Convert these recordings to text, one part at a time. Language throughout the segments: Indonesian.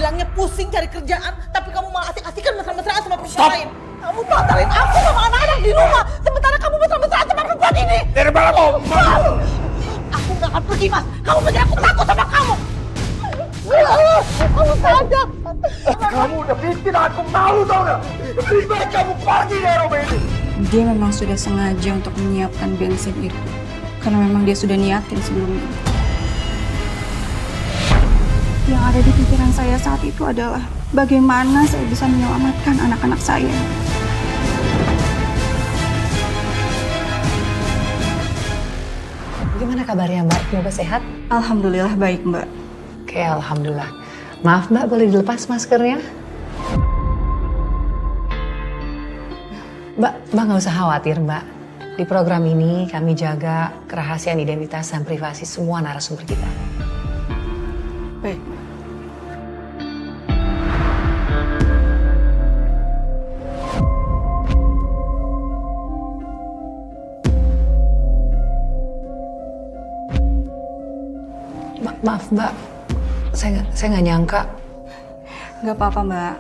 bilangnya pusing cari kerjaan, tapi kamu malah asik-asikan mesra-mesraan sama perempuan lain. Kamu batalin aku sama anak-anak di rumah, sementara kamu mesra-mesraan sama perempuan ini. Dari mana kau? Aku nggak akan pergi, Mas. Kamu pikir aku takut sama kamu? Kamu saja. Kamu udah bikin aku malu, tau gak? Lebih baik kamu pergi dari rumah ini. Dia memang sudah sengaja untuk menyiapkan bensin itu. Karena memang dia sudah niatin sebelumnya. Yang ada di pikiran saya saat itu adalah bagaimana saya bisa menyelamatkan anak-anak saya. Gimana kabarnya Mbak? Semoga sehat? Alhamdulillah baik, Mbak. Oke, alhamdulillah. Maaf Mbak, boleh dilepas maskernya? Mbak nggak usah khawatir Mbak. Di program ini kami jaga kerahasiaan identitas dan privasi semua narasumber kita. Baik. Maaf Mbak, saya nggak nyangka. Nggak apa-apa, Mbak.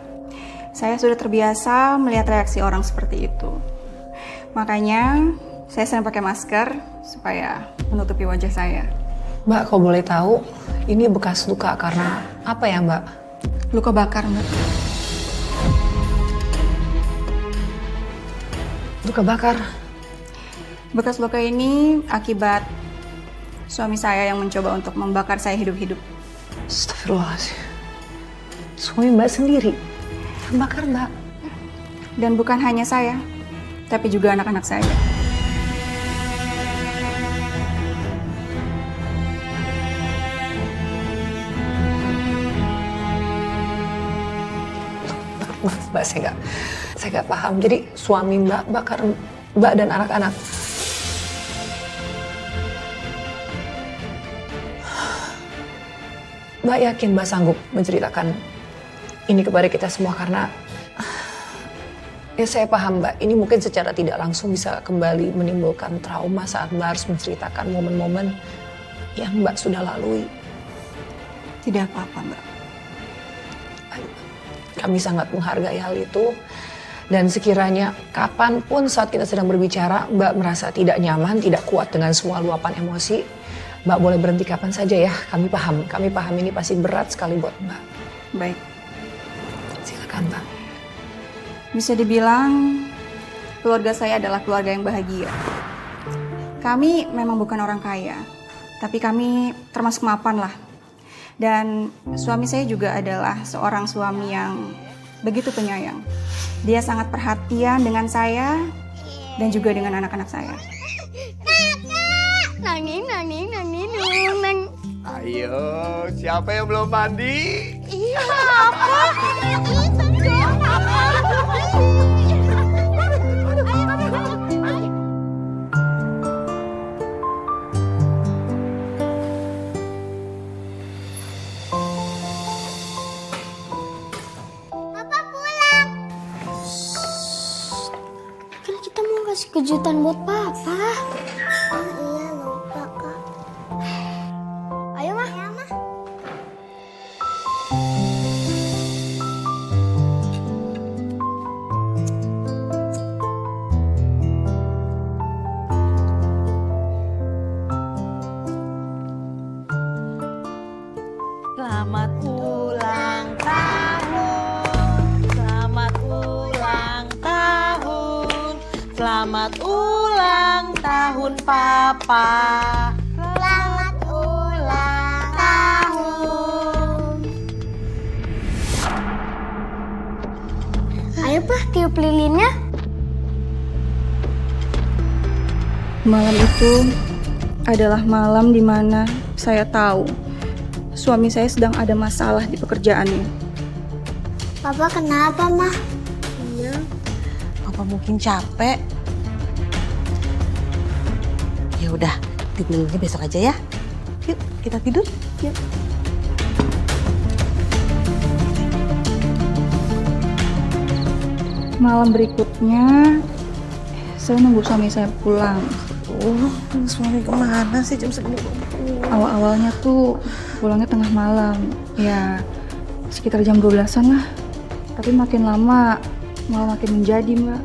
Saya sudah terbiasa melihat reaksi orang seperti itu. Makanya saya sering pakai masker supaya menutupi wajah saya. Mbak, kalau boleh tahu, ini bekas luka karena apa ya Mbak? Luka bakar, Mbak. Luka bakar? Bekas luka ini akibat suami saya yang mencoba untuk membakar saya hidup-hidup. Astagfirullahaladzim. Suami Mbak sendiri yang bakar Mbak? Dan bukan hanya saya, tapi juga anak-anak saya. Maaf Mbak, saya nggak paham. Jadi suami Mbak bakar Mbak dan anak-anak. Mbak yakin Mbak sanggup menceritakan ini kepada kita semua karena ya saya paham Mbak, ini mungkin secara tidak langsung bisa kembali menimbulkan trauma saat Mbak harus menceritakan momen-momen yang Mbak sudah lalui. Tidak apa-apa, Mbak. Kami sangat menghargai hal itu dan sekiranya kapanpun saat kita sedang berbicara Mbak merasa tidak nyaman, tidak kuat dengan semua luapan emosi, Mbak boleh berhenti kapan saja ya. Kami paham ini pasti berat sekali buat Mbak. Baik. Silakan Mbak. Bisa dibilang keluarga saya adalah keluarga yang bahagia. Kami memang bukan orang kaya, tapi kami termasuk mapan lah. Dan suami saya juga adalah seorang suami yang begitu penyayang. Dia sangat perhatian dengan saya dan juga dengan anak-anak saya. Ayo, siapa yang belum mandi? Iya, apa? Papa pulang. Kan kita mau kasih kejutan buat Papa. Iya, lupa, Kak. Ayo, Mah. Ya, Mah. Selamat ulang tahun. Selamat ulang tahun. Selamat ulang tahun Papa. Selamat ulang tahun. Ayo, Pak, tiup lilinnya. Malam itu adalah malam di mana saya tahu suami saya sedang ada masalah di pekerjaannya. Papa kenapa, Mah? Iya. Papa mungkin capek. Ya udah, tidurnya besok aja ya. Yuk, kita tidur. Yuk. Malam berikutnya, saya nunggu suami saya pulang. Suami kemana sih jam segini? Awal-awalnya tuh pulangnya tengah malam. Ya, sekitar jam 12-an lah. Tapi makin lama malah makin menjadi, Mbak.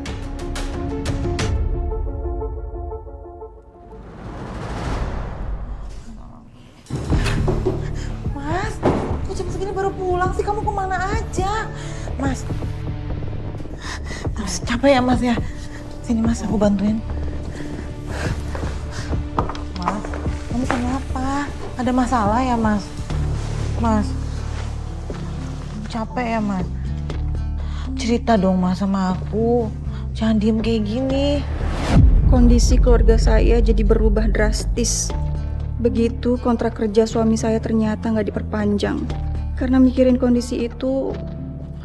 Mas, kok jam segini baru pulang sih? Kamu kemana aja? Mas, capek ya Mas ya? Sini Mas, aku bantuin. Mas, kamu kenapa? Ada masalah ya Mas? Mas, capek ya Mas? Cerita dong Mas sama aku. Jangan diem kayak gini. Kondisi keluarga saya jadi berubah drastis. Begitu kontrak kerja suami saya ternyata nggak diperpanjang. Karena mikirin kondisi itu,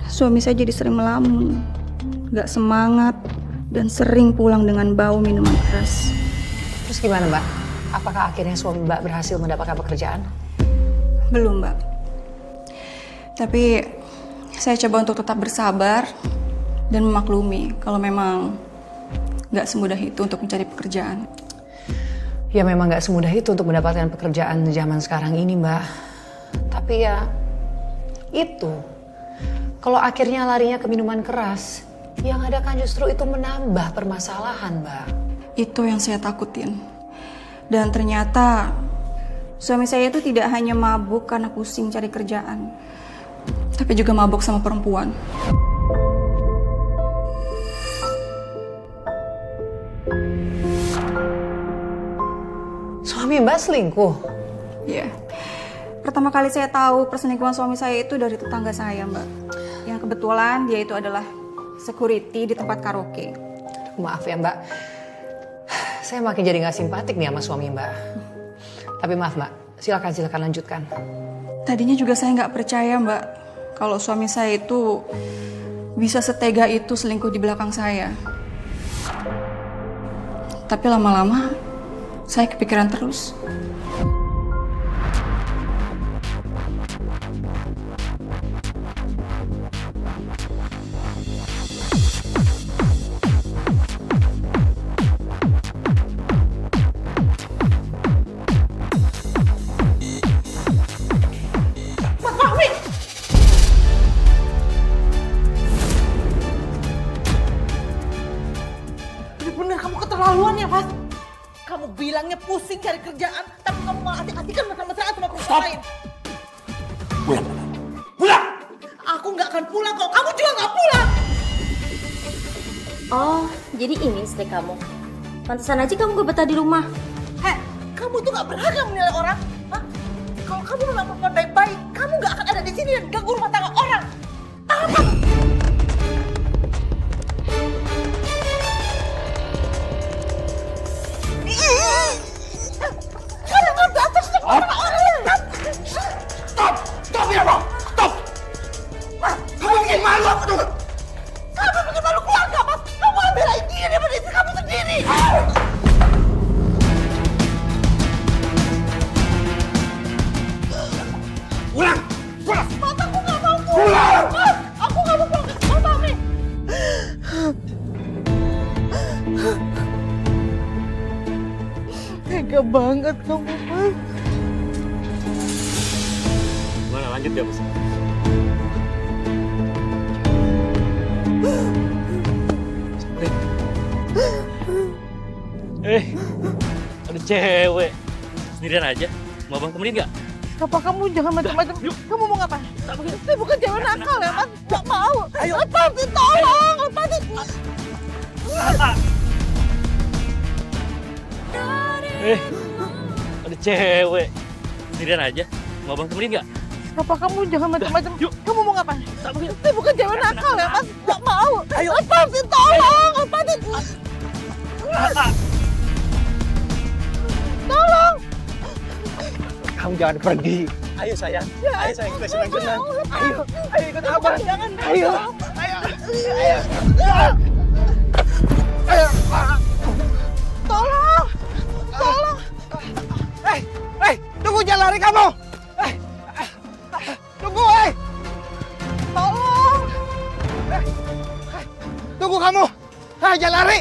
suami saya jadi sering melamun, nggak semangat, dan sering pulang dengan bau minuman keras. Terus gimana Mbak? Apakah akhirnya suami Mbak berhasil mendapatkan pekerjaan? Belum, Mbak. Tapi saya coba untuk tetap bersabar dan memaklumi kalau memang nggak semudah itu untuk mencari pekerjaan. Ya memang nggak semudah itu untuk mendapatkan pekerjaan di zaman sekarang ini Mbak. Tapi ya itu, kalau akhirnya larinya ke minuman keras, yang ada kan justru itu menambah permasalahan Mbak. Itu yang saya takutin. Dan ternyata suami saya itu tidak hanya mabuk karena pusing cari kerjaan, tapi juga mabuk sama perempuan. Suami Mbak selingkuh? Iya. Pertama kali saya tahu perselingkuhan suami saya itu dari tetangga saya, Mbak. Yang kebetulan dia itu adalah security di tempat karaoke. Maaf ya Mbak, saya makin jadi nggak simpatik nih sama suami Mbak. Tapi maaf Mbak, silakan lanjutkan. Tadinya juga saya nggak percaya Mbak, kalau suami saya itu bisa setega itu selingkuh di belakang saya. Tapi lama-lama saya kepikiran terus. Bener-bener kamu keterlaluan ya Mas. Kamu bilangnya pusing cari kerjaan, tapi kamu malah asik-asikan mesra-mesraan sama perempuan lain. Pulang. Pulang! Aku nggak akan pulang kok. Kamu juga nggak pulang. Oh, jadi ini istri kamu. Pantesan aja kamu gak betah di rumah. Heh, kamu tuh nggak berhak menilai orang. Hah? Kalau kamu memang perempuan baik-baik, kamu nggak akan ada di sini dan ganggu rumah tangga orang. Apa? Stop! Stop ya, Bang! Stop! Kamu bikin malu aku tuh! Kamu bikin malu keluarga, Mas. Kamu belain dia daripada istri kamu sendiri. Pulang! Pulang! Mas, aku nggak mau pulang. Pulang! Mas, aku nggak mau pulang ke rumah, Mi. Tega banget kamu, Mas. Gimana lanjut ya, Bos? Ada cewek. Sendirian aja. Mau abang temenin nggak? Apa kamu jangan macam-macam? Kamu mau ngapain? Saya bukan cewek nakal ya, Mas. Nggak mau. Ayo. Lepasin, tolong. Lepasin. Ada cewek. Sendirian aja. Mau abang temenin nggak? Apa kamu jangan macam-macam? Yuk. Kamu mau ngapain? Saya bukan cewek nakal ya, Mas. Nggak mau. Ayo. Lepasin, tolong. Lepasin. Tolong. Kamu jangan pergi. Ayo sayang. Ayo sayang, kita senang-senang. Ayo, ayo ikut abang. Jangan. Ayo. Ayo. Ayo. Ayo. Tolong. Tolong. Hei, tunggu, jangan lari kamu. Tunggu, Tolong. tunggu kamu. Jangan lari.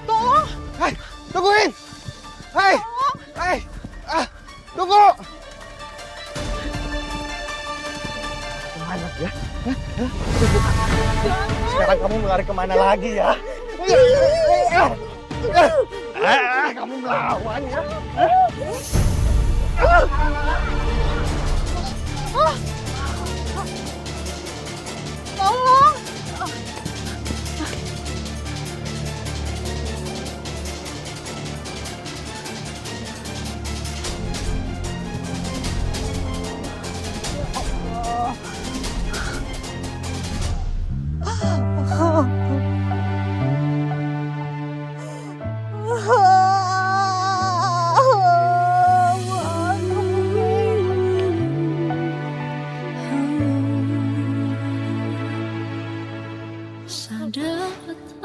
Tolong. Tungguin. Tunggu. kemana ya? Sekarang kamu lari kemana lagi ya? Kamu melawan ya? Tolong!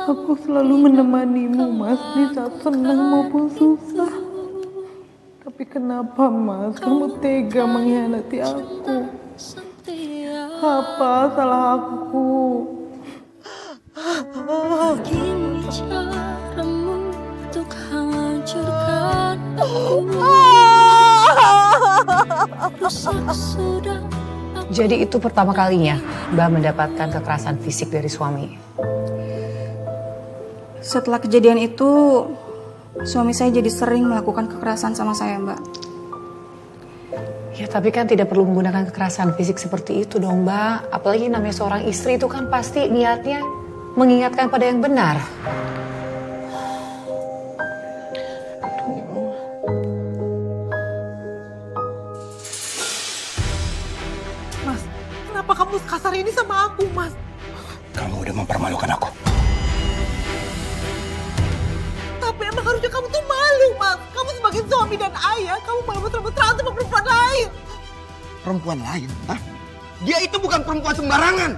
Aku selalu menemanimu, Mas, di saat senang maupun susah. Tapi kenapa, Mas, kamu tega mengkhianati aku? Apa salah aku? Begini caramu untuk hancurkan aku. Rusak sudah. Jadi itu pertama kalinya Mbak mendapatkan kekerasan fisik dari suami. Setelah kejadian itu, suami saya jadi sering melakukan kekerasan sama saya, Mbak. Ya tapi kan tidak perlu menggunakan kekerasan fisik seperti itu dong Mbak. Apalagi namanya seorang istri itu kan pasti niatnya mengingatkan pada yang benar. Mas, kenapa kamu kasar ini sama aku, Mas? Kamu udah mempermalukan aku. Tapi emang harusnya kamu tuh malu, Mas. Kamu sebagai suami dan ayah, kamu malah mesra-mesraan sama perempuan lain. Perempuan lain? Hah? Dia itu bukan perempuan sembarangan.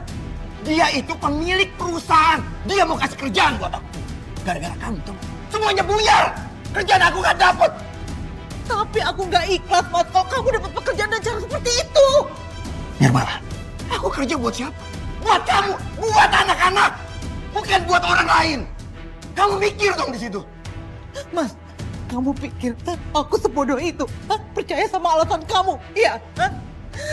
Dia itu pemilik perusahaan. Dia mau kasih kerjaan buat aku. Gara-gara kamu tuh semuanya buyar. Kerjaan aku gak dapet. Tapi aku nggak ikhlas, Mas, kalau kamu dapat pekerjaan dan cara seperti itu. Nirmala, aku kerja buat siapa? Buat kamu, buat anak-anak. Bukan buat orang lain. Kamu mikir dong di situ. Mas, kamu pikir aku sebodoh itu? Percaya sama alasan kamu? Iya?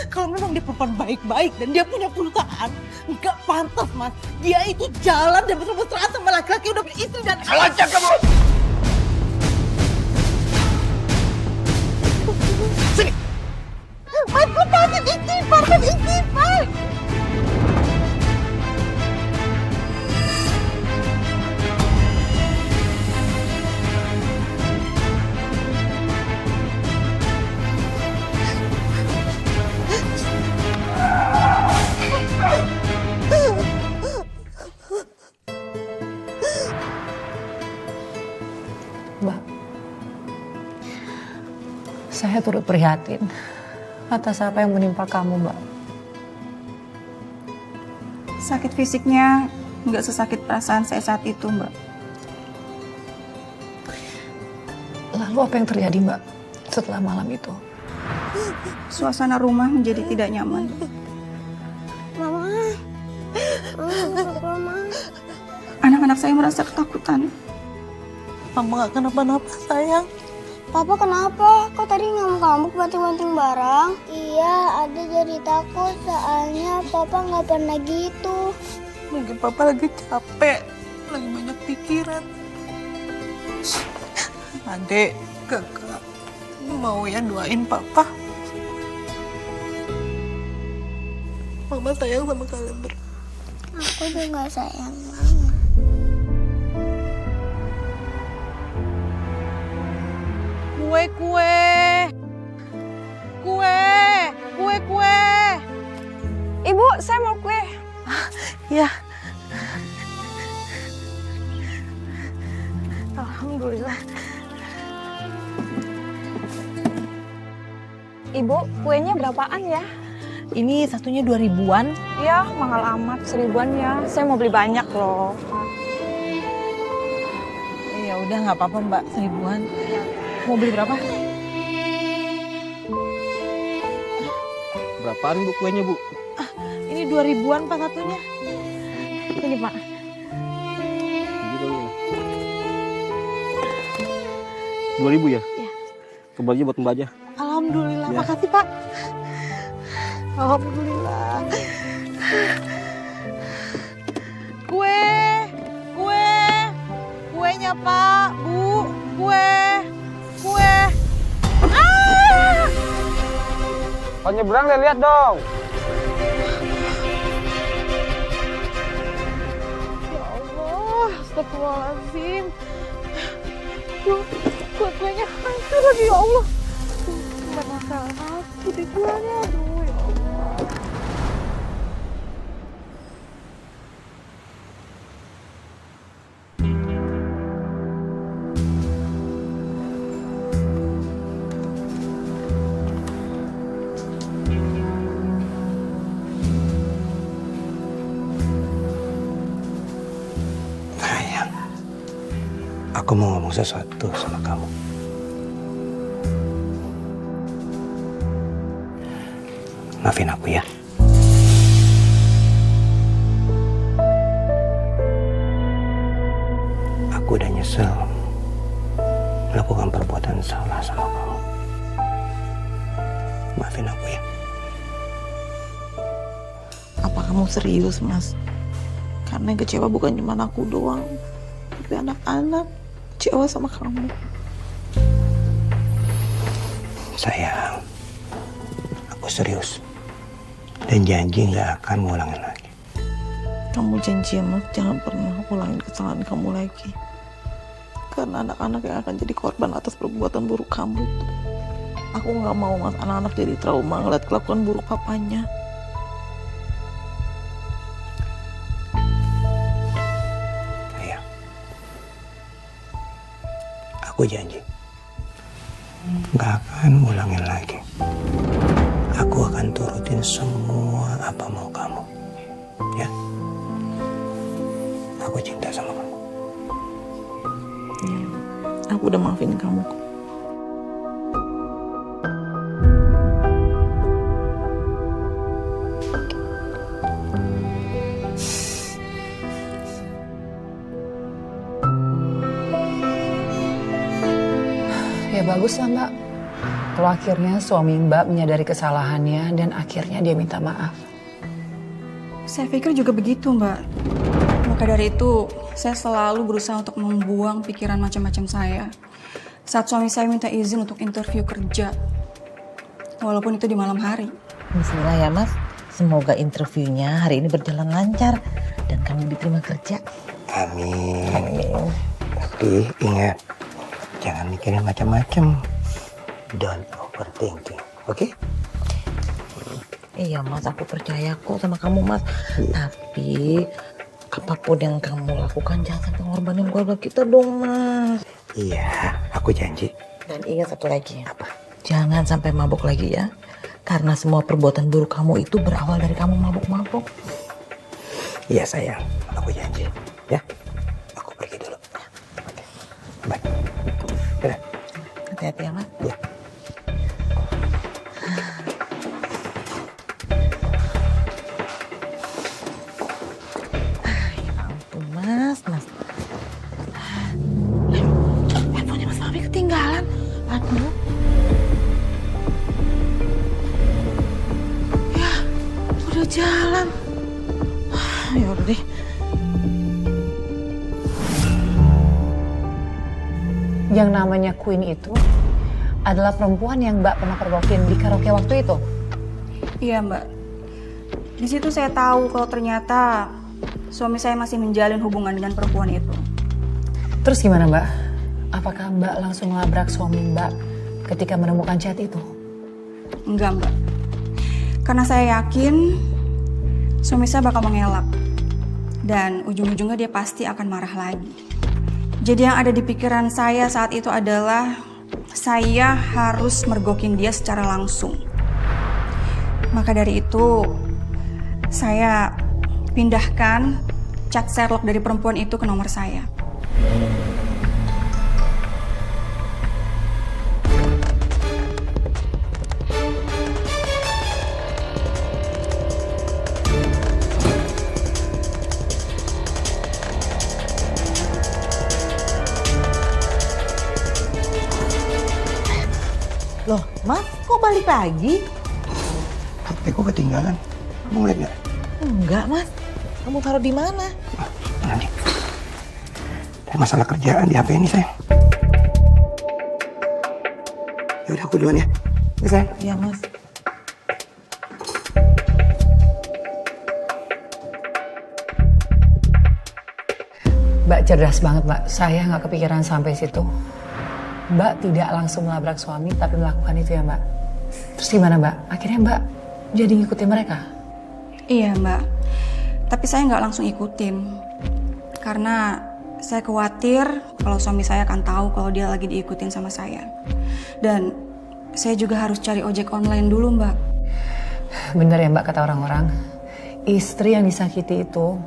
Kalau memang dia perempuan baik-baik dan dia punya perusahaan, nggak pantas, Mas. Dia itu jalan dan mesra-mesraan sama laki-laki udah beristri dan anak. Lancar kamu! Sini! Mas, lepasin istighfar, Mas, istighfar! Mbak, saya turut prihatin atas apa yang menimpa kamu, Mbak. Sakit fisiknya nggak sesakit perasaan saya saat itu, Mbak. Lalu apa yang terjadi, Mbak, setelah malam itu? Suasana rumah menjadi tidak nyaman. Mama. Mama. Anak-anak saya merasa ketakutan. Mama gak kenapa-napa, sayang. Papa kenapa? Kok tadi ngamuk-ngamuk banting-banting barang? Iya, ada jadi takut soalnya Papa nggak pernah gitu. Mungkin Papa lagi capek, lagi banyak pikiran. Adek, kakak, mau ya doain Papa? Mama sayang sama kalian berdua. Aku juga sayang Mama. Kue. Ibu, saya mau kue. Ya, Alhamdulillah. Ibu, kuenya berapaan ya? ini satunya 2.000-an. Ya, mahal amat, 1.000-an ya. Saya mau beli banyak loh. Ya udah nggak apa-apa Mbak, 1.000-an. Mau beli berapa? Berapaan Bu kuenya Bu? Ini 2.000-an Pak satunya. Ini Pak. Gitu ya. 2.000 ya? Iya. Kembalinya buat Mbak aja. Alhamdulillah, Ya. makasih Pak. Alhamdulillah. Kalau nyebrang lihat dong. Ya Allah, astagfirullahaladzim. Duh, kuenya hancur lagi ya Allah. Gimana masalah aku di kuenya, aduh ya Allah. Sayang, aku mau ngomong sesuatu sama kamu. Maafin aku ya. Aku udah nyesel melakukan perbuatan salah sama kamu. Maafin aku ya. Apa kamu serius, Mas? Karena yang kecewa bukan cuma aku doang, tapi anak-anak kecewa sama kamu. Sayang, aku serius. Dan janji gak akan ngulangin lagi. Kamu janji ya, Mas, jangan pernah ulangin kesalahan kamu lagi. Karena anak-anak yang akan jadi korban atas perbuatan buruk kamu tuh. Aku gak mau, Mas, anak-anak jadi trauma ngeliat kelakuan buruk papanya. Sayang, aku janji gak akan ngulangin lagi. Aku akan turutin semua apa mau kamu. Ya? Aku cinta sama kamu. Ya, aku udah maafin kamu kok. Ya bagus lah Mbak. Kalau akhirnya suami Mbak menyadari kesalahannya dan akhirnya dia minta maaf. Saya pikir juga begitu, Mbak. Maka dari itu, saya selalu berusaha untuk membuang pikiran macam-macam saya. Saat suami saya minta izin untuk interview kerja, walaupun itu di malam hari. Bismillah ya Mas, semoga interviewnya hari ini berjalan lancar dan kamu diterima kerja. Amin. Tapi ingat, jangan mikirin macam-macam. Don't overthinking, oke? Iya Mas, aku percaya kok sama kamu Mas. Tapi apapun yang kamu lakukan jangan sampai ngorbanin keluarga kita dong Mas. Iya, aku janji. Dan ingat satu lagi. Apa? Jangan sampai mabuk lagi ya. Karena semua perbuatan buruk kamu itu berawal dari kamu mabuk-mabuk. Iya sayang, aku janji. Ya, aku pergi dulu. Oke, bye. Dadah. Hati-hati ya Mas. Ya. Mas. Handphonenya Mas Fabi ketinggalan. Aduh. Ya, udah jalan. Ya udah deh. Yang namanya Queen itu adalah perempuan yang Mbak pernah pergokin di karaoke waktu itu. Iya, Mbak. Di situ saya tahu kalau ternyata suami saya masih menjalin hubungan dengan perempuan itu. Terus gimana Mbak? Apakah Mbak langsung ngelabrak suami Mbak ketika menemukan chat itu? Enggak, Mbak. Karena saya yakin suami saya bakal mengelak. Dan ujung-ujungnya dia pasti akan marah lagi. Jadi yang ada di pikiran saya saat itu adalah saya harus mergokin dia secara langsung. Maka dari itu saya pindahkan chat Sherlock dari perempuan itu ke nomor saya. Loh, Mas, kok balik lagi? HP ku ketinggalan. Kamu ngeliat nggak? Enggak, Mas. Kamu taruh di mana? Nanti. Ada masalah kerjaan di HP ini, sayang. Ya udah, aku duluan ya. Ya, sayang. Iya, Mas. Mbak cerdas banget, Mbak. Saya nggak kepikiran sampai situ. Mbak tidak langsung melabrak suami, tapi melakukan itu ya, Mbak. Terus gimana, Mbak? Akhirnya Mbak jadi ngikutin mereka? Iya, Mbak. Tapi saya nggak langsung ikutin. Karena saya khawatir kalau suami saya akan tahu kalau dia lagi diikutin sama saya. Dan saya juga harus cari ojek online dulu, Mbak. Bener ya, Mbak, kata orang-orang. Istri yang disakiti itu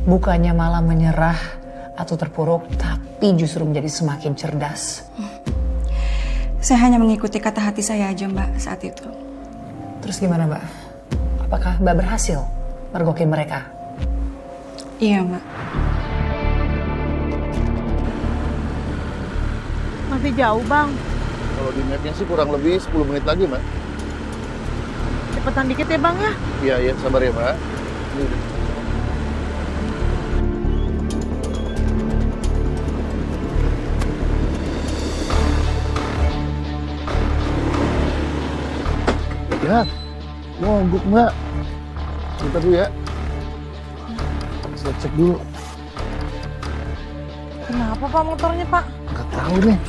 bukannya malah menyerah atau terpuruk, tapi justru menjadi semakin cerdas. Saya hanya mengikuti kata hati saya aja, Mbak, saat itu. Terus gimana, Mbak? Apakah Mbak berhasil mergokin mereka? Iya, Mbak. Masih jauh, Bang. Kalau di mapnya sih kurang lebih 10 menit lagi, Mbak. Cepetan dikit ya, Bang ya. Iya, iya, sabar ya, Mbak. Ini udah. Ya, mogok, Mbak. Bentar dulu ya. Saya cek dulu. Kenapa, Pak, motornya, Pak? Nggak tahu nih.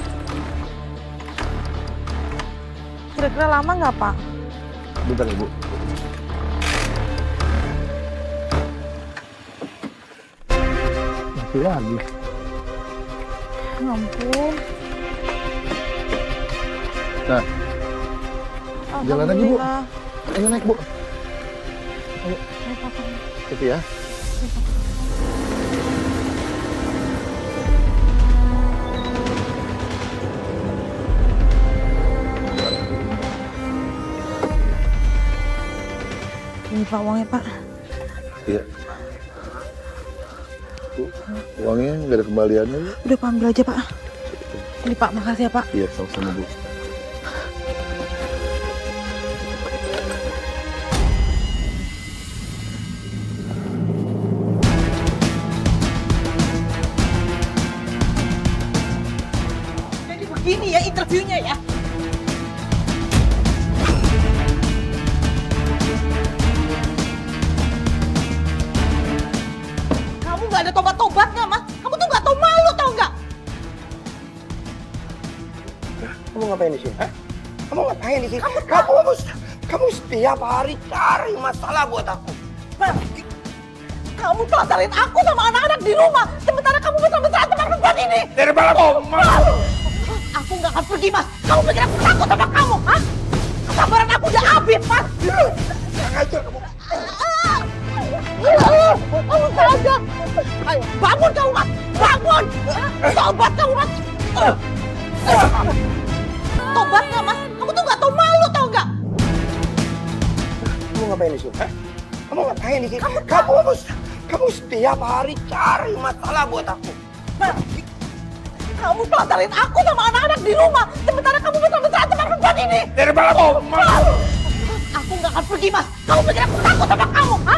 Kira-kira lama nggak, Pak? Bentar, Ibu. Mati lagi. Ya ampun. Nah, jalan aja, Bu. Alhamdulillah. Ayo naik, Bu. Ayo, Naik, Pak. gitu ya. Ini, Pak, uangnya, Pak. Iya. Bu, uangnya nggak ada kembaliannya, Bu. Udah, Pak, ambil aja, Pak. Ini, Pak, makasih ya, Pak. Iya, sama-sama, Bu. Jadi begini ya interviewnya ya. Kamu nggak ada tobat-tobatnya, Mas. Kamu tuh nggak tahu malu, tau nggak? Kamu ngapain di sini? Hah? Kamu ngapain di sini? Kamu setiap hari cari masalah buat aku. Mas, kamu telantarin aku sama anak-anak di rumah. Sementara kamu betul-betul tempat perempuan ini. Dari malam malu. Aku nggak akan pergi, Mas. Kamu pikir aku takut sama kamu, Mas? Kesabaran aku udah habis, Mas. Jangan aja kamu. Kamu saja. Ayo, bangun kamu, Mas. Bangun. Tobat kamu, Mas. Tobat nggak, Mas? Kamu tuh nggak tahu malu, tau nggak? Kamu ngapain di sini? Hah? Kamu ngapain di sini? Kamu setiap hari cari masalah buat aku. Mas, kamu telantarin aku sama anak-anak di rumah. Sementara kamu betul-betul tempat perempuan ini. Dari malam malu. Aku nggak akan pergi, Mas. Kamu pikir aku takut sama kamu, Hah?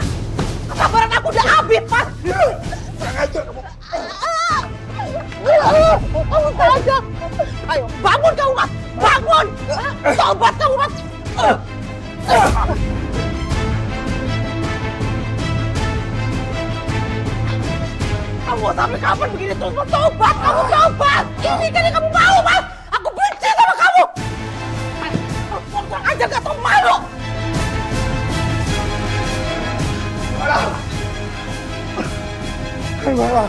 Kesabaran aku udah habis, Mas. Jangan aja kamu. Kamu saja. Ayo, bangun kamu, Mas. Bangun. Tobat kamu, Mas. Kamu sampai kapan begini terus? Mas? Tobat, kamu tobat. Ini kan yang kamu mau, Mas. Aku benci sama kamu. Kurang aja gak tau malu. Keluar.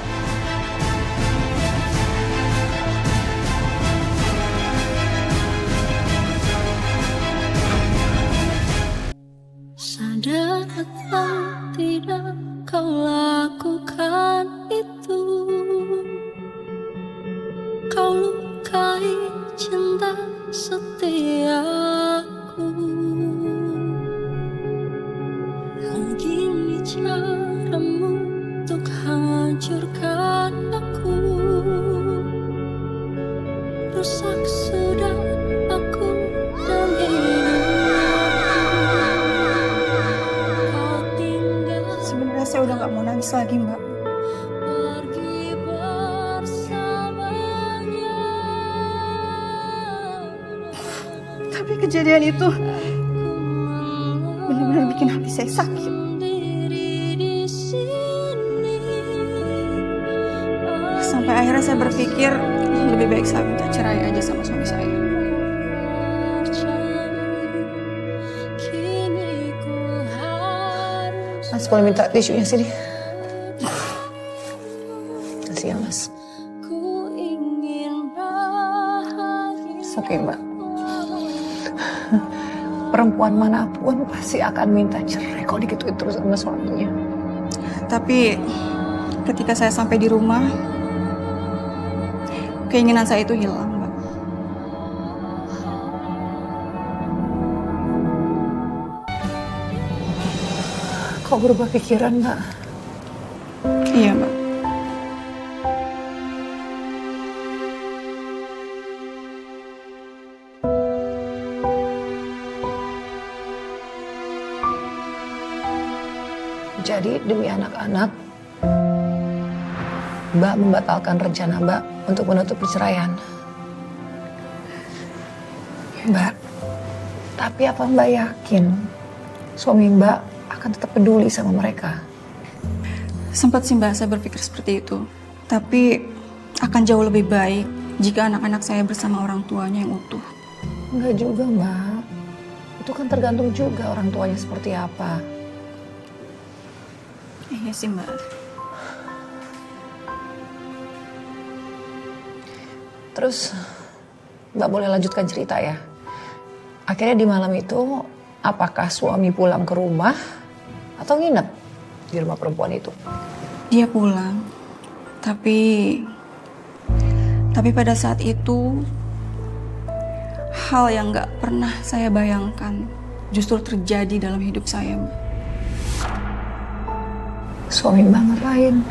Sadar atau tidak kau lakukan itu. Kau lukai cinta setiaku. Begini caramu untuk hancurkan aku. Rusak sudah aku dan hidupku. Sebenarnya saya udah nggak mau nangis lagi, Mbak. Pergi bersamanya. Tapi kejadian itu benar-benar bikin hati saya sakit. Akhirnya saya berpikir lebih baik saya minta cerai aja sama suami saya. Kini ku harus Mas boleh minta tisunya sini? Kasih ya Mas. ku ingin bahagia. Oke Mbak. Perempuan manapun pasti akan minta cerai kalau digituin terus sama suaminya. Tapi ketika saya sampai di rumah, keinginan saya itu hilang, Mbak. Kok berubah pikiran Mbak? Iya, Mbak. Jadi demi anak-anak, Mbak membatalkan rencana Mbak untuk menutup perceraian. Mbak, tapi apa Mbak yakin suami Mbak akan tetap peduli sama mereka? Sempat sih Mbak, saya berpikir seperti itu. Tapi akan jauh lebih baik jika anak-anak saya bersama orang tuanya yang utuh. Enggak juga Mbak, itu kan tergantung juga orang tuanya seperti apa. Iya sih Mbak. Terus Mbak boleh lanjutkan cerita ya. Akhirnya di malam itu apakah suami pulang ke rumah atau nginep di rumah perempuan itu? Dia pulang. Tapi pada saat itu hal yang gak pernah saya bayangkan justru terjadi dalam hidup saya, Mbak. Suami Mbak ngapain?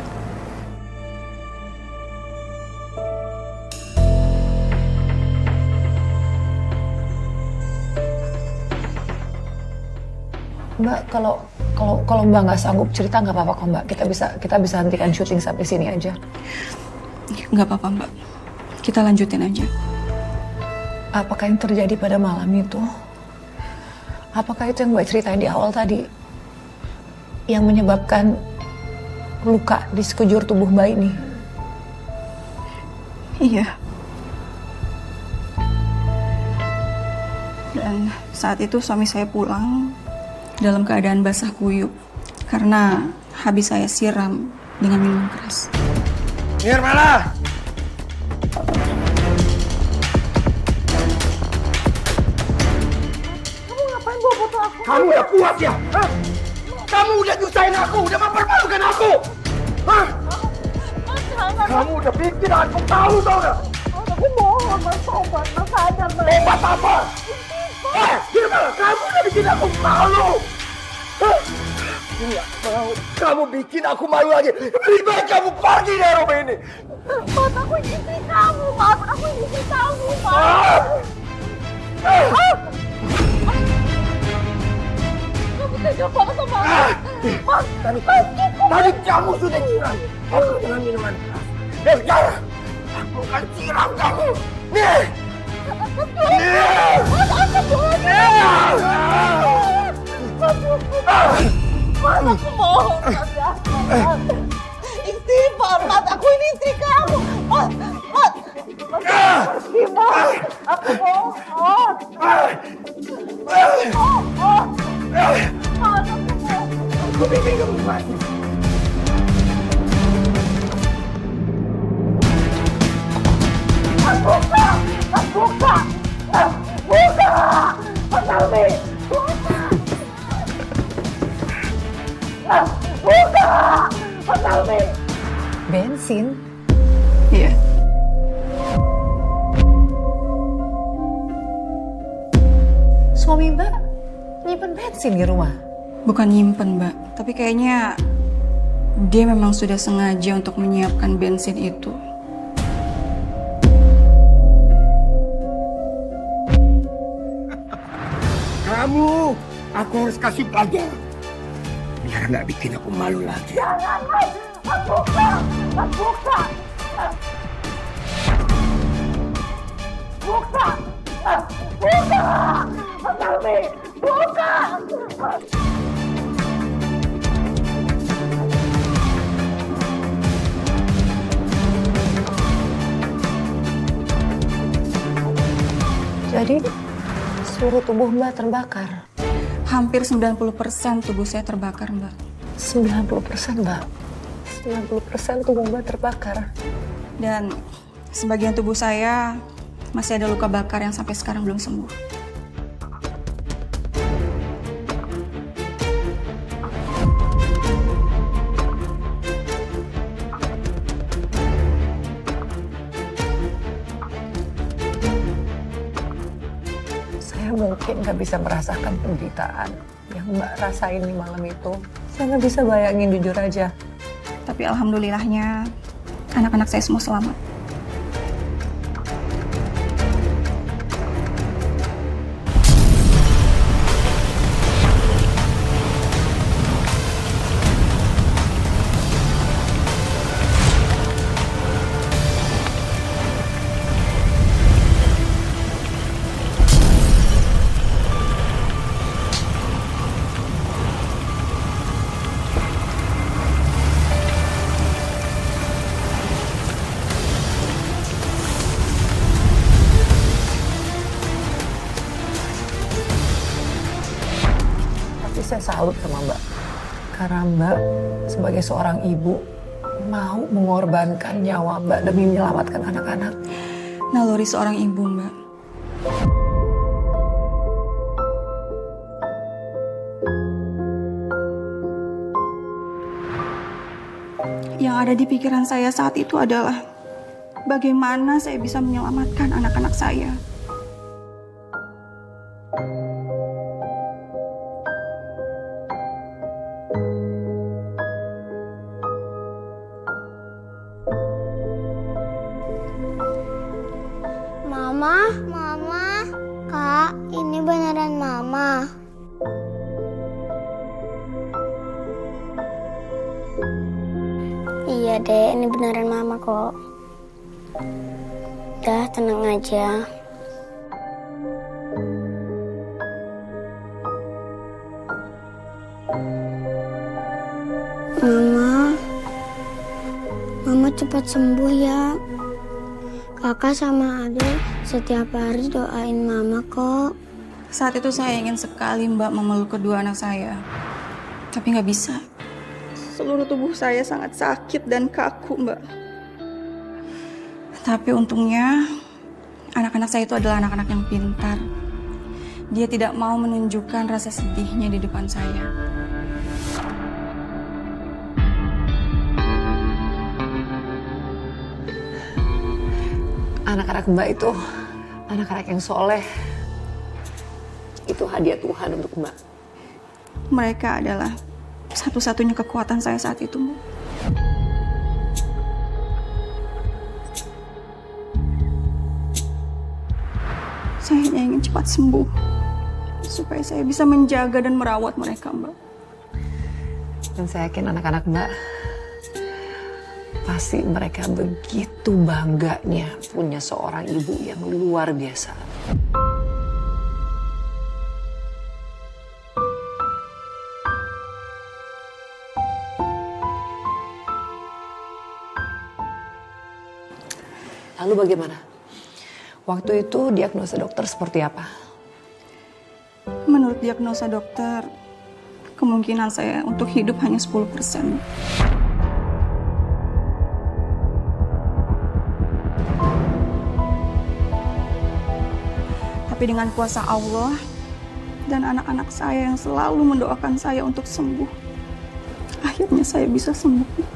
Mbak, kalau Mbak nggak sanggup cerita nggak apa-apa kok Mbak. Kita bisa hentikan syuting sampai sini aja. Nggak apa-apa Mbak. Kita lanjutin aja. Apakah yang terjadi pada malam itu? Apakah itu yang Mbak ceritain di awal tadi? Yang menyebabkan luka di sekujur tubuh Mbak ini? Iya. Dan saat itu suami saya pulang dalam keadaan basah kuyup karena habis saya siram dengan minuman keras. Nirmala! Kamu ngapain bawa foto aku? Kamu udah puas ya? Hah? Kamu udah nyusahin aku, udah mempermalukan aku! Hah? Kamu udah bikin aku tahu, tau gak? Aku mohon, Mas, tobat, Mas, sadar, Mas. Obat apa? Nirmala, kamu udah bikin aku malu! Hah? Nggak mau. Kamu bikin aku malu lagi. Lebih baik kamu pergi dari rumah ini. Mas, aku istri kamu, Mas. Aku istri kamu, Mas. Kamu tega banget sama aku. Mas, Tadi kamu sudah siram aku dengan minuman keras. Dan sekarang aku akan siram kamu. Nih! Nih! Mas, aku mohon, Mas. Istighfar, Mas. Aku ini istri kamu. Mas, Mas. Mas, aku mohon. Aku bikin kamu mati. Buka! Buka! Buka! Mas Almi! Buka! Mas Almi! Bensin? Iya. Suami Mbak nyimpen bensin di rumah? Bukan nyimpen Mbak, tapi kayaknya dia memang sudah sengaja untuk menyiapkan bensin itu. Kamu, aku harus kasih pelajaran. Biar nggak bikin aku malu lagi. Jangan, Mas! Buka! Buka! Buka! Buka! Mas Almi! Buka! tadi seluruh tubuh Mbak terbakar. Hampir 90% tubuh saya terbakar, Mbak. 90% Mbak. 90% tubuh Mbak terbakar. Dan sebagian tubuh saya masih ada luka bakar yang sampai sekarang belum sembuh. Saya mungkin nggak bisa merasakan penderitaan yang Mbak rasain di malam itu. Saya nggak bisa bayangin, jujur aja. Tapi alhamdulillahnya anak-anak saya semua selamat. Tapi saya salut sama Mbak. Karena Mbak sebagai seorang ibu mau mengorbankan nyawa Mbak demi menyelamatkan anak-anak. Naluri seorang ibu, Mbak. Yang ada di pikiran saya saat itu adalah bagaimana saya bisa menyelamatkan anak-anak saya. Mama, Kak, ini beneran Mama. Iya deh, ini beneran Mama kok. Udah, tenang aja. Mama cepat sembuh ya. Kakak sama Adel setiap hari doain Mama kok. Saat itu saya ingin sekali Mbak memeluk kedua anak saya. Tapi nggak bisa. Seluruh tubuh saya sangat sakit dan kaku, Mbak. Tapi untungnya anak-anak saya itu adalah anak-anak yang pintar. Dia tidak mau menunjukkan rasa sedihnya di depan saya. Anak-anak Mbak itu anak-anak yang soleh. Itu hadiah Tuhan untuk Mbak. Mereka adalah satu-satunya kekuatan saya saat itu, Mbak. Saya hanya ingin cepat sembuh supaya saya bisa menjaga dan merawat mereka, Mbak. Dan saya yakin anak-anak Mbak pasti mereka begitu bangganya punya seorang ibu yang luar biasa. Lalu bagaimana? Waktu itu diagnosa dokter seperti apa? Menurut diagnosa dokter, kemungkinan saya untuk hidup hanya 10%. Tapi dengan kuasa Allah dan anak-anak saya yang selalu mendoakan saya untuk sembuh, akhirnya saya bisa sembuh.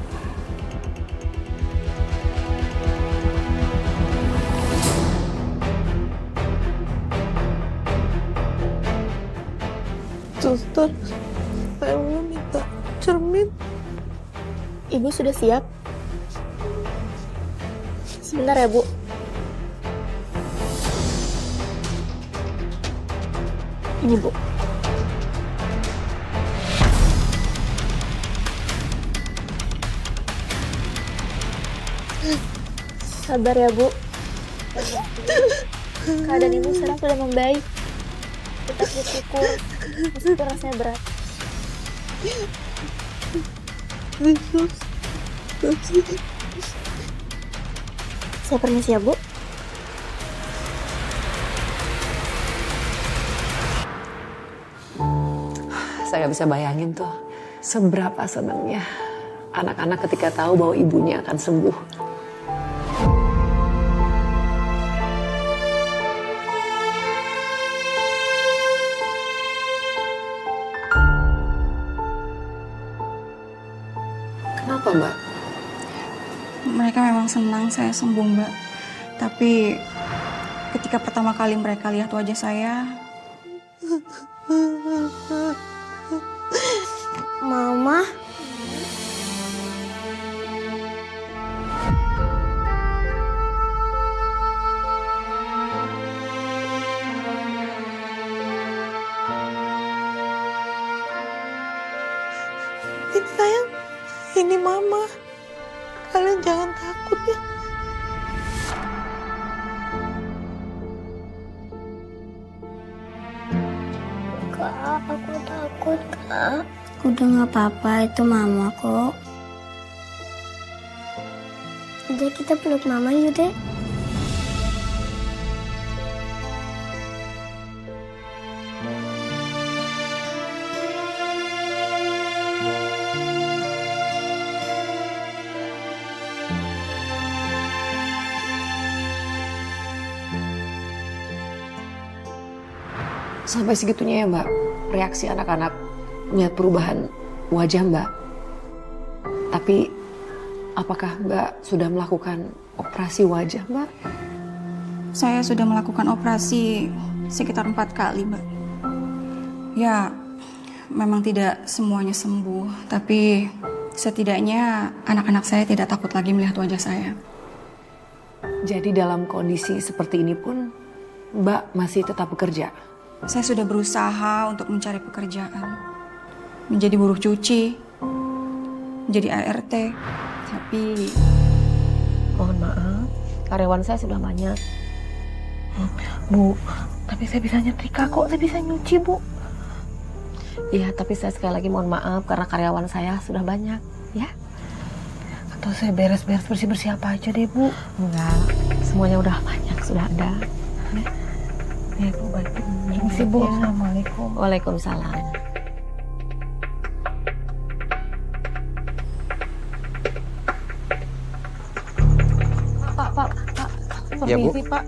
Suster, saya mau minta cermin. Ibu sudah siap? Sebentar ya, Bu. Ini, Bu. Sabar ya, Bu. Keadaan Ibu sekarang sudah membaik. Tetap bersyukur, meskipun rasanya berat. Saya permisi ya, Bu. Saya bisa bayangin tuh seberapa senangnya anak-anak ketika tahu bahwa ibunya akan sembuh. Kenapa, Mbak? Mereka memang senang saya sembuh, Mbak. Tapi ketika pertama kali mereka lihat wajah saya, Mama, Ini sayang, ini mama. Kalian jangan takut ya. Kak, aku takut, Kak. Udah nggak apa-apa, itu mama kok. Udah, kita peluk mama yuk, Dek. Sampai segitunya ya Mbak, reaksi anak-anak melihat perubahan wajah Mbak. Tapi apakah Mbak sudah melakukan operasi wajah Mbak? saya sudah melakukan operasi sekitar 4 kali, Mbak. Ya, memang tidak semuanya sembuh, tapi setidaknya anak-anak saya tidak takut lagi melihat wajah saya. Jadi dalam kondisi seperti ini pun Mbak masih tetap bekerja? Saya sudah berusaha untuk mencari pekerjaan. Menjadi buruh cuci, menjadi ART, tapi... Mohon maaf, karyawan saya sudah banyak. Bu, tapi saya bisa nyetrika kok, saya bisa nyuci, Bu. Iya, tapi saya sekali lagi mohon maaf karena karyawan saya sudah banyak, ya. Atau saya beres-beres bersih-bersih apa aja deh, Bu. Enggak, semuanya udah banyak, sudah ada. Ya, Bu, baik. Permisi, Bu. Assalamualaikum. Waalaikumsalam. Pak. Ya, Bu. Permisi, Pak.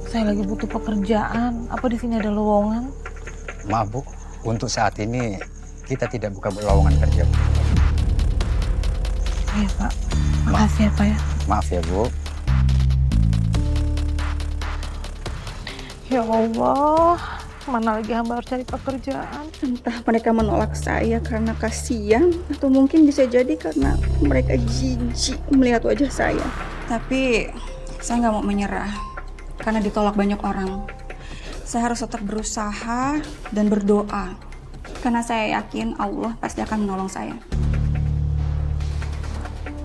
Saya lagi butuh pekerjaan. Apa di sini ada lowongan? Maaf Bu, untuk saat ini kita tidak buka lowongan kerja Bu. Iya Pak, makasih ya Pak ya. Maaf ya Bu. Ya Allah, mana lagi hamba harus cari pekerjaan. entah mereka menolak saya karena kasihan, atau mungkin bisa jadi karena mereka jijik melihat wajah saya. Tapi saya nggak mau menyerah karena ditolak banyak orang. Saya harus tetap berusaha dan berdoa karena saya yakin Allah pasti akan menolong saya.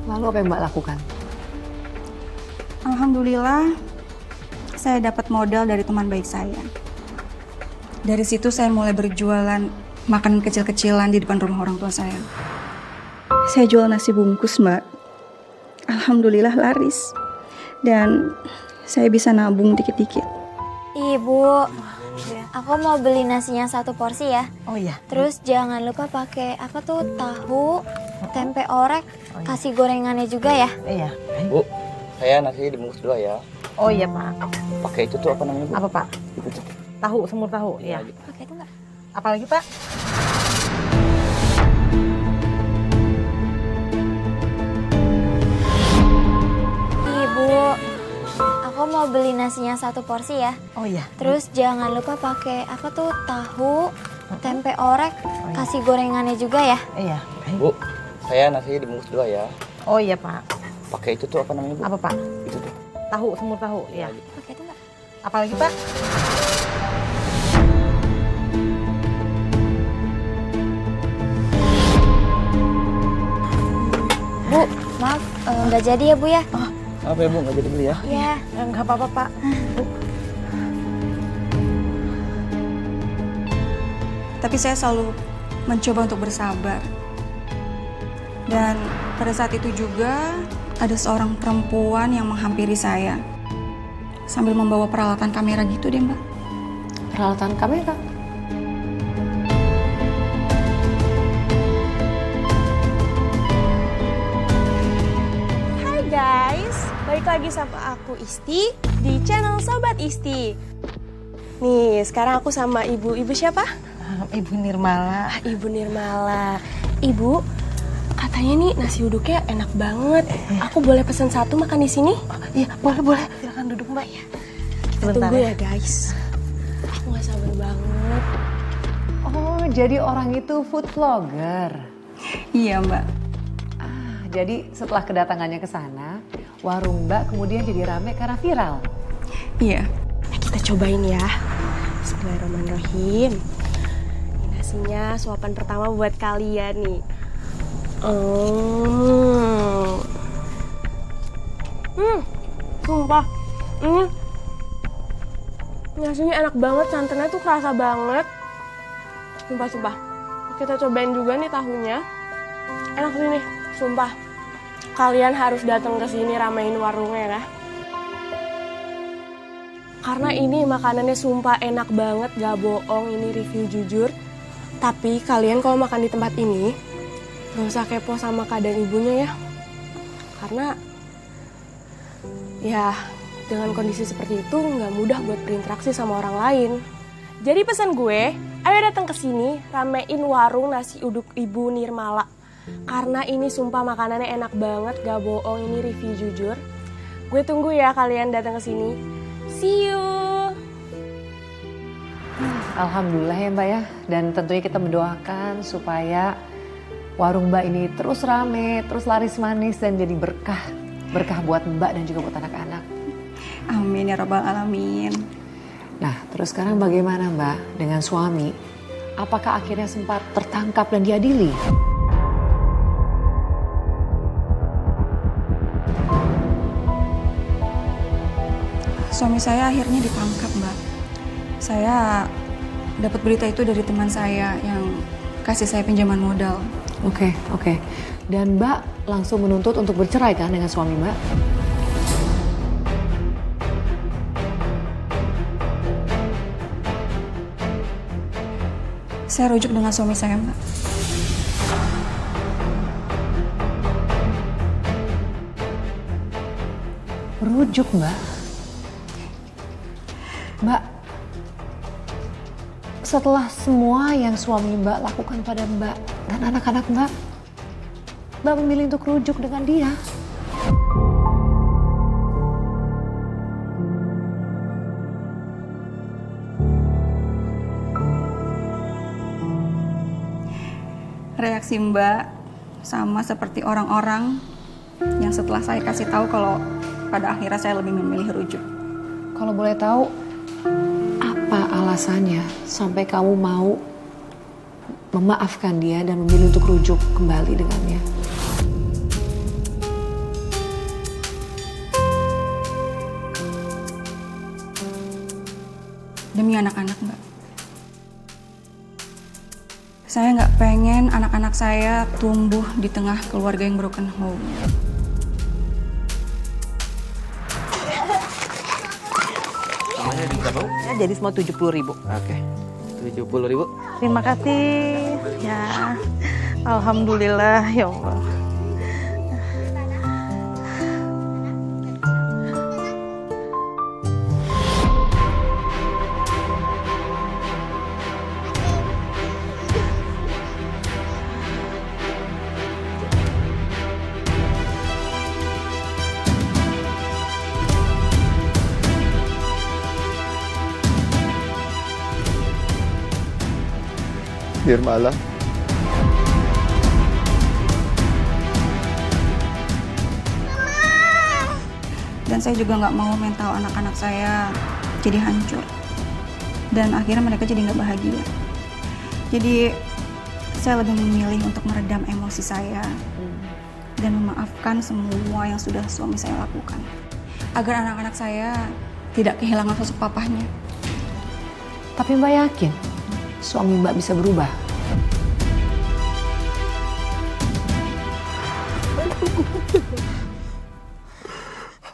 Lalu apa yang Mbak lakukan? Alhamdulillah, saya dapat modal dari teman baik saya. Dari situ saya mulai berjualan makanan kecil-kecilan di depan rumah orang tua saya. Saya jual nasi bungkus, Mbak. Alhamdulillah laris. Dan saya bisa nabung dikit-dikit. Ibu, aku mau beli nasinya 1 porsi ya. Oh iya. Terus jangan lupa pakai apa tuh, tahu, tempe orek, kasih gorengannya juga ya. Iya. Bu, saya nasi dibungkus 2 ya. Oh iya Pak. Pakai itu tuh apa namanya Bu? Apa Pak? Itu tuh. Tahu, semur tahu. Iya. Pakai itu nggak? Apalagi Pak? Ibu, aku mau beli nasinya 1 porsi ya. Oh iya. Terus jangan lupa pakai apa tuh, tahu, tempe orek, kasih gorengannya juga ya. Iya. Bu, saya nasi dibungkus 2 ya. Oh iya Pak. Pakai itu tuh apa namanya Bu? Apa Pak? Itu tuh. Tahu, semur tahu. Iya. Pakai itu nggak? Apalagi Pak? Bu, maaf, nggak jadi ya Bu ya. Maaf ya Bu, nggak jadi beli ya. Iya. Enggak apa-apa Pak. Tapi saya selalu mencoba untuk bersabar. Dan pada saat itu juga ada seorang perempuan yang menghampiri saya. Sambil membawa peralatan kamera gitu deh, Mbak. Peralatan kamera? balik lagi sama aku Isti di channel Sobat Isti. Nih, sekarang aku sama ibu siapa? Ibu Nirmala. Ibu Nirmala. Ibu, katanya nih nasi uduknya enak banget. Aku boleh pesan satu makan di sini? Iya, boleh. Silakan duduk, Mbak. Kita tunggu ya, guys. Aku gak sabar banget. Oh, jadi orang itu food vlogger. Iya, Mbak. Jadi setelah kedatangannya ke sana, warung Mbak kemudian jadi rame karena viral. Iya. Nah, kita cobain ya. Bismillahirrahmanirrahim. Ini nasinya suapan pertama buat kalian nih. Sumpah. Nasinya enak banget, santannya tuh kerasa banget. Sumpah. Kita cobain juga nih tahunya. Enak sih nih, sumpah. Kalian harus datang ke sini ramein warungnya ya. Karena ini makanannya sumpah enak banget, gak bohong, ini review jujur. Tapi kalian kalau makan di tempat ini, gak usah kepo sama keadaan ibunya ya. Karena ya dengan kondisi seperti itu gak mudah buat berinteraksi sama orang lain. Jadi pesan gue, ayo datang ke sini ramein warung nasi uduk Ibu Nirmala. Karena ini sumpah makanannya enak banget, gak bohong, ini review jujur. Gue tunggu ya kalian datang ke sini. See you. Alhamdulillah ya Mbak ya. Dan tentunya kita mendoakan supaya warung Mbak ini terus rame, terus laris manis dan jadi berkah. Berkah buat Mbak dan juga buat anak-anak. Amin ya rabbal alamin. Nah, terus sekarang bagaimana Mbak dengan suami? Apakah akhirnya sempat tertangkap dan diadili? Suami saya akhirnya ditangkap, Mbak. Saya dapat berita itu dari teman saya yang kasih saya pinjaman modal. Oke. Dan Mbak langsung menuntut untuk bercerai kan dengan suami Mbak? Saya rujuk dengan suami saya, Mbak. Rujuk, Mbak? Mbak, setelah semua yang suami Mbak lakukan pada Mbak dan anak-anak Mbak memilih untuk rujuk dengan dia. Reaksi Mbak sama seperti orang-orang yang setelah saya kasih tahu kalau pada akhirnya saya lebih memilih rujuk. Kalau boleh tahu, apa alasannya sampai kamu mau memaafkan dia dan memilih untuk rujuk kembali dengannya? Demi anak-anak, Mbak. Saya nggak pengen anak-anak saya tumbuh di tengah keluarga yang broken home. Namanya di berapa? Ya, jadi semua 70.000. Oke, 70.000. Terima kasih. Ya, alhamdulillah ya Allah. Nirmala. Dan saya juga nggak mau mental anak-anak saya jadi hancur. Dan akhirnya mereka jadi nggak bahagia. Jadi saya lebih memilih untuk meredam emosi saya dan memaafkan semua yang sudah suami saya lakukan. Agar anak-anak saya tidak kehilangan sosok papahnya. Tapi Mbak yakin suami Mbak bisa berubah?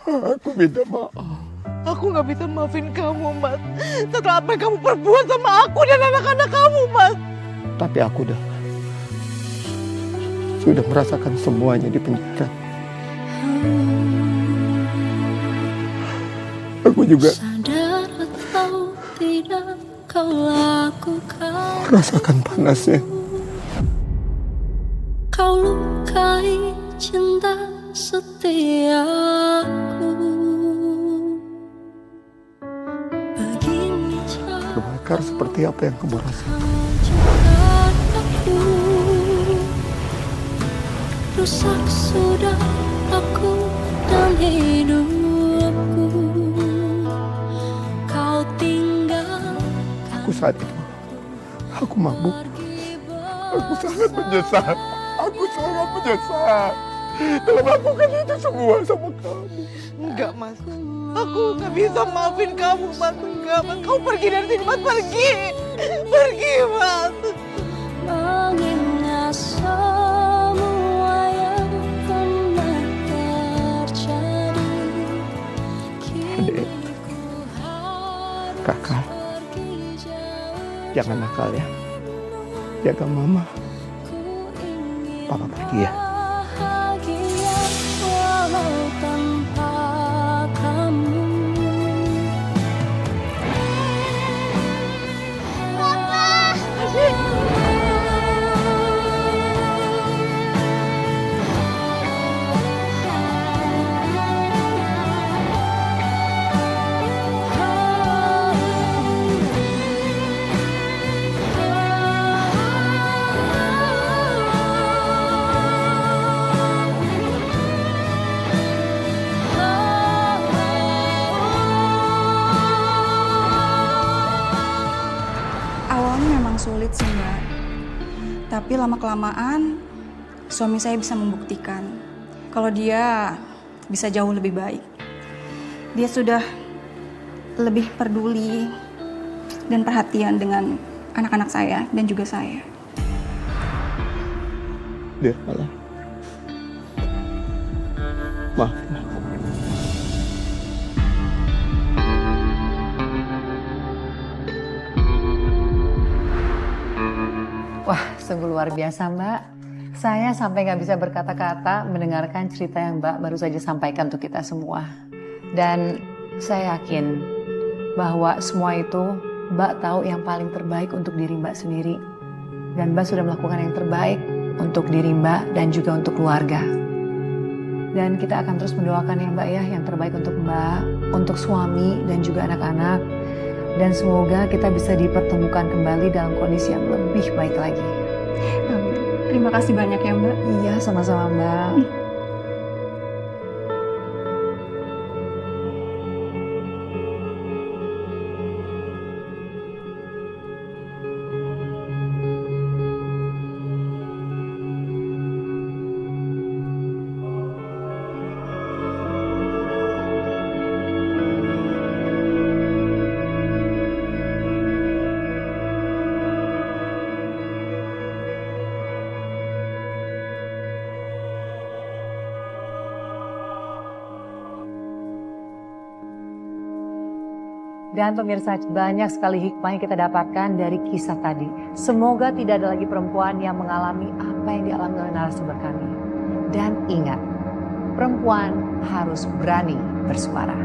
Aku minta maaf. Aku nggak bisa maafin kamu, Mas. Setelah apa yang kamu perbuat sama aku dan anak-anak kamu, Mas. Tapi aku sudah merasakan semuanya di penjara. Aku juga Sadar atau tidak kau lakukan, rasakan panasnya. kau lukai cinta setiaku. Begini Terbakar seperti apa yang kamu rasakan. aku, rusak sudah aku dan hidupku. Kau tinggal Aku saat itu, aku mabuk. Aku sangat menyesal. Aku sangat menyesal telah melakukan itu semua sama kamu. Enggak, Mas. Aku nggak bisa maafin kamu, Mas. Enggak, Mas. Kamu pergi dari sini, Mas. Pergi. Pergi, Mas. mengingat semua yang pernah terjadi. Adik, kakak, jangan nakal ya. Jaga mama. Papa pergi ya. Bahagia walau tanpa kamu. Awalnya memang sulit sih Mbak, tapi lama-kelamaan suami saya bisa membuktikan kalau dia bisa jauh lebih baik. Dia sudah lebih peduli dan perhatian dengan anak-anak saya dan juga saya. Dia malah maafin aku. Wah, sungguh luar biasa Mbak. Saya sampai nggak bisa berkata-kata mendengarkan cerita yang Mbak baru saja sampaikan untuk kita semua. Dan saya yakin bahwa semua itu Mbak tahu yang paling terbaik untuk diri Mbak sendiri. Dan Mbak sudah melakukan yang terbaik untuk diri Mbak dan juga untuk keluarga. Dan kita akan terus mendoakan ya Mbak ya, yang terbaik untuk Mbak, untuk suami dan juga anak-anak. Dan semoga kita bisa dipertemukan kembali dalam kondisi yang lebih baik lagi. Amin. Terima kasih banyak ya Mbak. Iya, sama-sama Mbak. Dan pemirsa, banyak sekali hikmah yang kita dapatkan dari kisah tadi. Semoga tidak ada lagi perempuan yang mengalami apa yang dialami oleh narasumber kami. Dan ingat, perempuan harus berani bersuara.